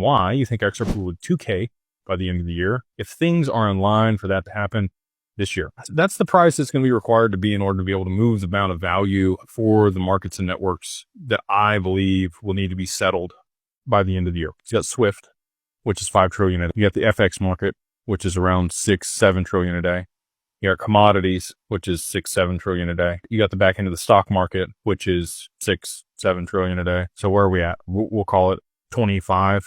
why you think XRP will 2K by the end of the year if things are in line for that to happen this year. That's the price that's going to be required to be in order to be able to move the amount of value for the markets and networks that I believe will need to be settled by the end of the year. You got Swift, which is 5 trillion a day. You got the FX market, which is around 6-7 trillion a day. You got commodities, which is 6-7 trillion a day. You got the back end of the stock market, which is 6-7 trillion a day. So where are we at? We'll call it $25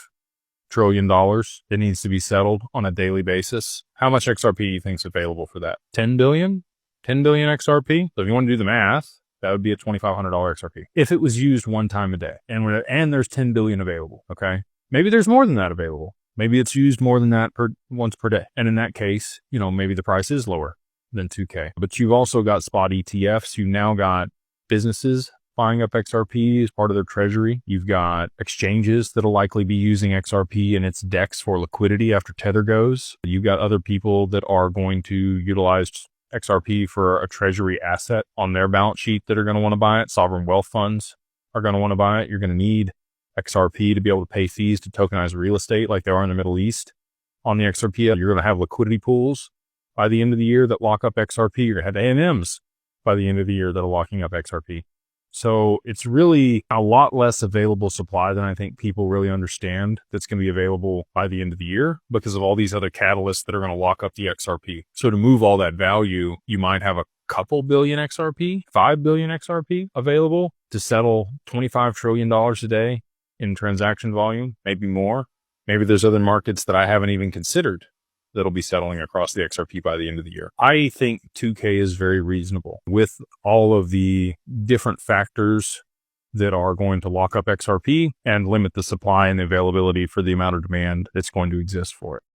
trillion that needs to be settled on a daily basis. How much XRP do you think is available for that? 10 billion? 10 billion XRP? So if you want to do the math, that would be a $2,500 XRP if it was used one time a day. And there's 10 billion available. Okay. Maybe there's more than that available. Maybe it's used more than that once per day. And in that case, maybe the price is lower than 2K. But you've also got spot ETFs. You've now got businesses buying up XRP as part of their treasury. You've got exchanges that'll likely be using XRP in its DEX for liquidity after Tether goes. You've got other people that are going to utilize XRP for a treasury asset on their balance sheet that are going to want to buy it. Sovereign wealth funds are going to want to buy it. You're going to need XRP to be able to pay fees to tokenize real estate like they are in the Middle East. On the XRP, you're going to have liquidity pools by the end of the year that lock up XRP. You're going to have AMMs by the end of the year that are locking up XRP. So it's really a lot less available supply than I think people really understand that's going to be available by the end of the year because of all these other catalysts that are going to lock up the XRP. So to move all that value, you might have a couple billion XRP, 5 billion XRP available to settle $25 trillion a day in transaction volume, maybe more. Maybe there's other markets that I haven't even considered that'll be settling across the XRP by the end of the year. I think 2K is very reasonable with all of the different factors that are going to lock up XRP and limit the supply and the availability for the amount of demand that's going to exist for it.